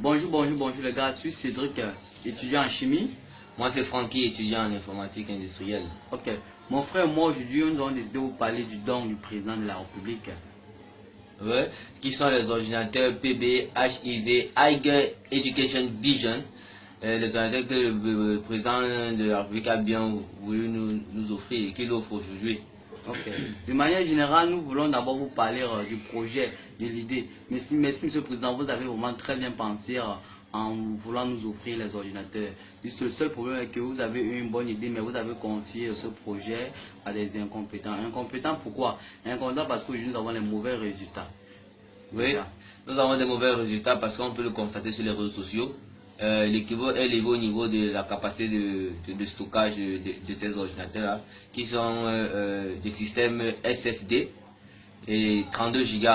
Bonjour les gars, je suis Cédric, étudiant en chimie. Moi c'est Francky, étudiant en informatique industrielle. Ok, mon frère et moi aujourd'hui nous avons décidé de vous parler du don du président de la République. Ouais, qui sont les ordinateurs PB, HIV, Higher Education Vision, les ordinateurs que le président de la République a bien voulu nous offrir et qu'il offre aujourd'hui. Ok, de manière générale, nous voulons d'abord vous parler du projet, de l'idée. Merci Monsieur le Président, vous avez vraiment très bien pensé en voulant nous offrir les ordinateurs. Juste le seul problème est que vous avez eu une bonne idée, mais vous avez confié ce projet à des incompétents. Incompétents pourquoi? Incompétents parce qu'aujourd'hui nous avons les mauvais résultats. Oui, Déjà. nous avons des mauvais résultats parce qu'on peut le constater sur les réseaux sociaux. L'équivalent est élevé au niveau de la capacité de stockage de ces ordinateurs-là, qui sont des systèmes SSD et 32 Go,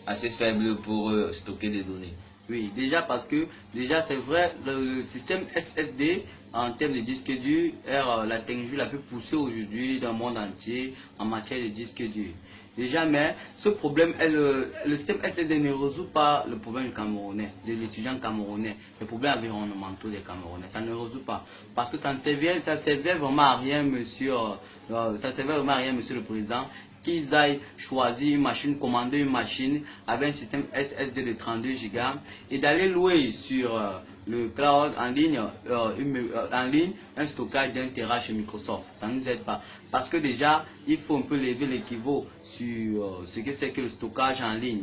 assez faibles pour stocker des données. Oui, déjà parce que, déjà c'est vrai, le système SSD en termes de disque dur est la technologie la plus poussée aujourd'hui dans le monde entier en matière de disque dur. Déjà, mais ce problème, le système SSD ne résout pas le problème du Camerounais, de l'étudiant camerounais, les problèmes environnementaux des Camerounais. Ça ne résout pas. Parce que ça servait vraiment à rien, monsieur le Président, qu'ils aillent choisir une machine, commander une machine avec un système SSD de 32 Go et d'aller louer sur le cloud en ligne, un stockage d'un Tera chez Microsoft. Ça ne nous aide pas. Parce que déjà, il faut un peu lever l'équivaut sur ce que c'est que le stockage en ligne.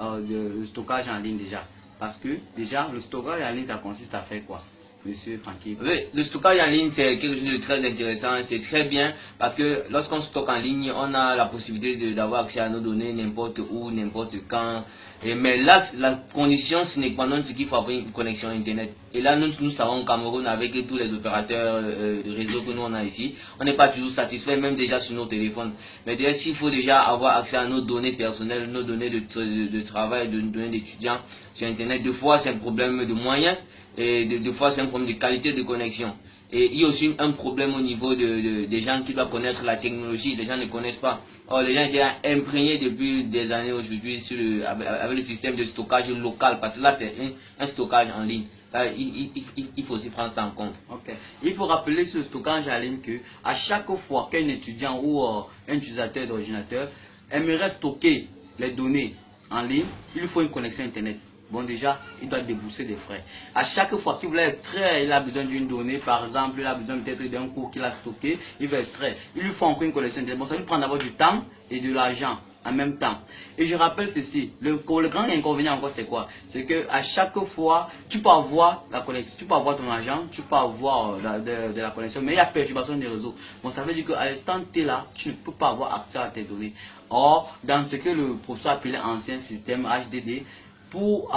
Le stockage en ligne déjà. Parce que déjà, le stockage en ligne, ça consiste à faire quoi? Monsieur Francky. Oui, le stockage en ligne, c'est quelque chose de très intéressant. C'est très bien parce que lorsqu'on stocke en ligne, on a la possibilité d'avoir accès à nos données n'importe où, n'importe quand. Mais là, la condition sine qua non, c'est qu'il faut avoir une connexion Internet. Et là, nous savons au Cameroun, avec tous les opérateurs de réseau que nous on a ici, on n'est pas toujours satisfait, même déjà sur nos téléphones. Mais déjà, s'il faut déjà avoir accès à nos données personnelles, nos données de travail, nos données d'étudiants sur Internet, des fois, c'est un problème de moyens. Et des fois c'est un problème de qualité de connexion. Et il y a aussi un problème au niveau des gens qui doivent connaître la technologie. Les gens ne connaissent pas. Or, les gens étaient imprégnés depuis des années aujourd'hui avec le système de stockage local. Parce que là, c'est un stockage en ligne. Là, il faut aussi prendre ça en compte. Ok. Il faut rappeler sur le stockage en ligne que à chaque fois qu'un étudiant ou un utilisateur d'ordinateur aimerait stocker les données en ligne, il lui faut une connexion Internet. Bon, déjà, il doit débourser des frais. À chaque fois qu'il voulait extraire, il a besoin d'une donnée, par exemple, il a besoin peut-être d'un cours qu'il a stocké, il va extraire. Il lui faut encore une connexion Internet. Bon, ça lui prend d'abord du temps et de l'argent en même temps. Et je rappelle ceci, le grand inconvénient encore c'est quoi? C'est que à chaque fois, tu peux avoir la connexion, tu peux avoir ton argent, tu peux avoir de la connexion, mais il y a perturbation des réseaux. Bon, ça veut dire qu'à l'instant T là, tu ne peux pas avoir accès à tes données. Or, dans ce que le professeur appelait ancien système HDD, pour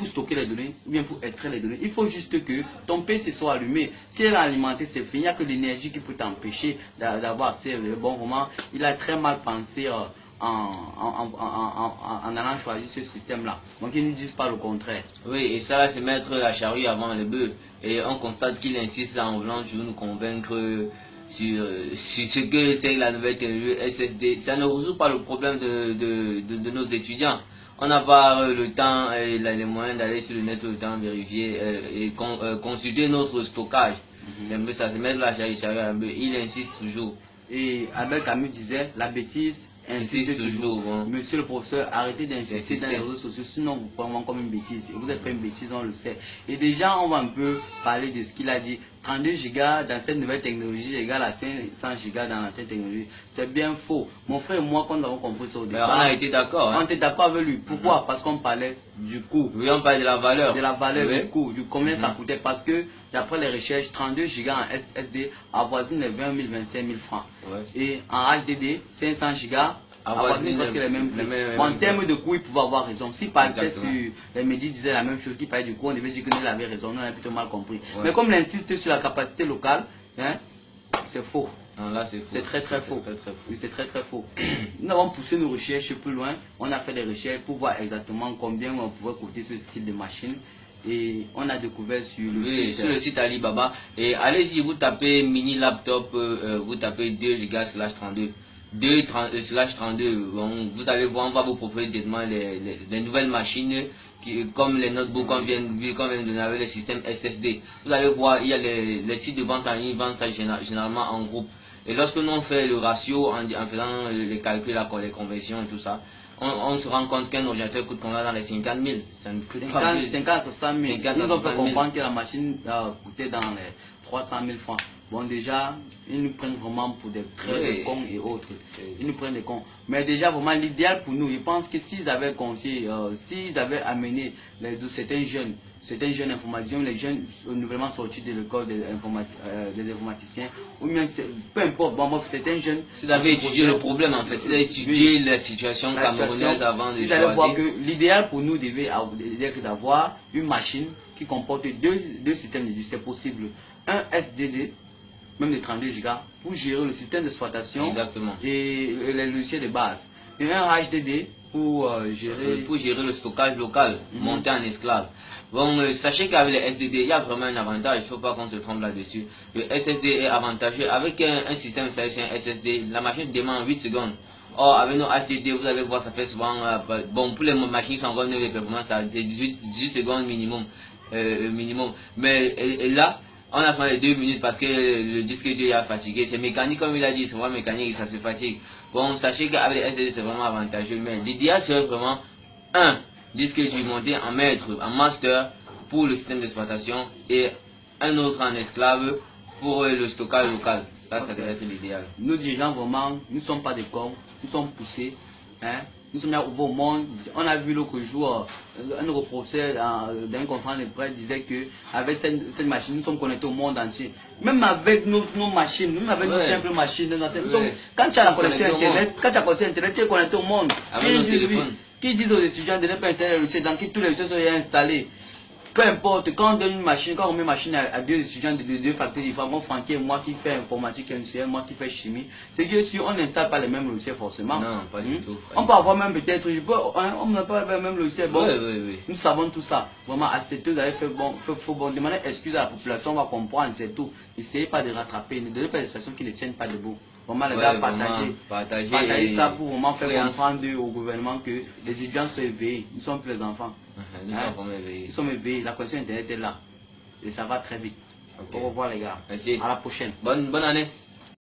stocker les données ou bien pour extraire les données, il faut juste que ton PC soit allumé. Si elle est alimentée, c'est fini. Il n'y a que l'énergie qui peut t'empêcher d'avoir accès. Bon, vraiment, il a très mal pensé en allant choisir ce système-là. Donc, ils ne disent pas le contraire. Oui, et ça, c'est mettre la charrue avant le bœuf. Et on constate qu'il insiste en voulant toujours nous convaincre sur ce que c'est la nouvelle technologie SSD. Ça ne résout pas le problème de nos étudiants. On n'a pas le temps et les moyens d'aller sur le net tout le temps vérifier et consulter notre stockage. C'est un peu ça, c'est mettre la charrue un peu. Il insiste toujours. Et Albert Camus disait, la bêtise insiste toujours. Hein. Monsieur le professeur, arrêtez d'insister dans les réseaux sociaux, sinon vous prenez comme une bêtise. Et vous n'êtes pas une bêtise, on le sait. Et déjà, on va un peu parler de ce qu'il a dit. 32 Go dans cette nouvelle technologie égale à 500 Go dans l'ancienne technologie. C'est bien faux. Mon frère et moi, quand nous avons compris ça au départ, on a été d'accord. Hein. On était d'accord avec lui. Pourquoi? Parce qu'on parlait du coût. Oui, on parlait de la valeur. De la valeur du coût, du combien ça coûtait. Parce que, d'après les recherches, 32 Go en SSD avoisine les 20 000, 25 000 francs. Ouais. Et en HDD, 500 Go avoisine presque les mêmes prix. En termes de coût, il pouvait avoir raison. Si par exemple sur les médias disaient la même chose, qui parlait du coût, on devait dire que nous avait raison, on a plutôt mal compris. Ouais. Mais comme il insiste sur la capacité locale, hein, c'est faux. C'est très faux. Oui, c'est très faux. Nous avons poussé nos recherches plus loin. On a fait des recherches pour voir exactement combien on pouvait coûter ce style de machine. Et on a découvert sur le site Alibaba. Et allez-y, vous tapez mini laptop, vous tapez 2 Go/32. 2/32. Bon, vous allez voir, on va vous proposer directement les nouvelles machines comme les notebooks qu'on vient de donner avec le système SSD. Vous allez voir, il y a les sites de vente en ligne, ils vendent ça généralement en groupe. Et lorsque nous on fait le ratio en faisant les calculs, les conversions et tout ça, on se rend compte qu'un ordinateur coûte combien dans les 50 000. Ça ne coûte pas 50 à 60 000. 50 Ils à nous ont fait 60 000. comprendre que la machine coûtait dans les 300 000 francs. Bon, déjà, ils nous prennent vraiment pour des traits de cons et autres. Ils nous prennent des cons. Mais déjà, vraiment, l'idéal pour nous, je pense que s'ils avaient compté, s'ils avaient amené certains jeunes informaticiens, les jeunes nouvellement sortis de l'école des informaticiens, ou bien peu importe, bon, certains jeunes. S'ils avaient étudié le problème en fait, s'ils avaient étudié la situation camerounaise avant de choisir. Ils allaient voir que l'idéal pour nous devait être d'avoir une machine qui comporte deux systèmes de disques. C'est possible. Un SDD, même de 32 Go, pour gérer le système d'exploitation et les logiciels de base. Et un HDD pour gérer le stockage local, monté en esclave. Bon, sachez qu'avec les SSD, il y a vraiment un avantage, il ne faut pas qu'on se trompe là-dessus. Le SSD est avantageux. Avec un système installé un SSD, la machine se démarre en 8 secondes. Or, avec nos HDD, vous allez voir, ça fait souvent, bon, pour les machines qui sont encore neuves et performantes, ça a 18 secondes minimum. Mais là, on a souvent les 2 minutes parce que le disque dur est fatigué. C'est mécanique comme il a dit, c'est vraiment mécanique et ça se fatigue. Bon, sachez qu'avec les SSD c'est vraiment avantageux. Mais l'idéal serait vraiment un disque dur monté en maître, en master pour le système d'exploitation et un autre en esclave pour le stockage local. Là, ça devrait être l'idéal. Nous dirigeants vraiment, nous ne sommes pas des cons, nous sommes poussés. Hein? Nous sommes là au monde. On a vu l'autre jour, un autre professeur dans une conférence de presse disait qu'avec cette machine, nous sommes connectés au monde entier. Même avec nos machines, même avec nos simples machines, quand tu as la connexion Internet, tu es connecté au monde. Qui disent aux étudiants de ne pas installer le lycée, dans qui tous les lycées sont installés. Peu importe, quand on donne une machine, quand on met une machine à deux étudiants de deux facultés différentes, Francky et moi qui fait informatique industrielle, moi qui fais chimie, c'est que si on n'installe pas les mêmes logiciels forcément. Non, pas du tout. On peut avoir même peut-être, on n'a pas le même logiciel. Bon, nous savons tout ça. Vraiment, accepter d'aller faire bon, faut demander excuse à la population, on va comprendre, c'est tout. Essayez pas de rattraper, ne donnez pas des expressions qui ne tiennent pas debout. Vraiment, les gars, partager ça pour vraiment faire comprendre au gouvernement que les étudiants sont éveillés, nous sommes plus les enfants. Nous sommes vraiment éveillés. Nous sommes éveillés, la connexion Internet est là. Et ça va très vite. Au revoir les gars. Merci. À la prochaine. Bonne année.